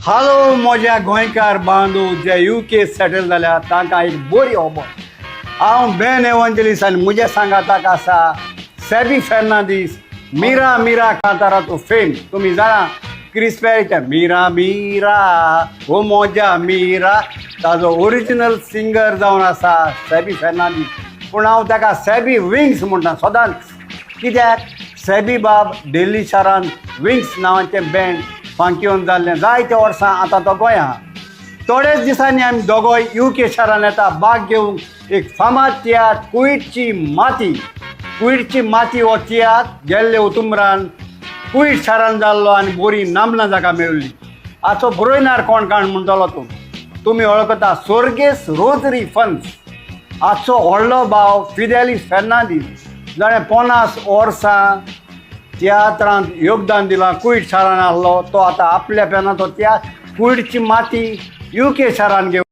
Hello म्हज्या गोंयकार बांदू जे UK सेटल जाल्या तांकां एक बरी खबर. हांव बेन एवंजलिस्ट आनी म्हज्या सांगाताक आसा सेबी फेर्नांदीस मिरा मिरा कांतारा तो फेम. तुम्ही जाणा क्रिस पेरीच्या मिरा मिरा हो मोजा मिरा ताजो ओरिजिनल सिंगर जावन आसा सेबी फेर्नांदीस. पूण हांव ताका सेबी विंग्स म्हणटा सदांच. कित्याक सेबी बाब दिल्ली शारांत विंग्स नांवाचें बँड फांक्योन जाल्लें जायत्या वर्सां आतां तो गोंय आहा. थोडेच दिसांनी आमी दोगोय UK शारांत येता भाग घेवंक एक फामाद तियात्र कुयटची माती. कुयटची माती हो तियात्र गेल्ले ऑक्टोबरान कुयट शारांत जाल्लो आनी बरी नामना जागा मेळ्ळी. हाचो बरोयनार कोण काण म्हणटलो तूं तुमी वळखता सोर्गेस रोजरी फन्स. हाचो व्हडलो भाव फिदेलिस फेर्नांदीस जाणें 50 वर्सां तियात्रांत योगदान दिलां. कुयट शारांत आसलो तो आतां आपल्या पेनां तो तियात्र कुयटची माती UK शारांत घेवन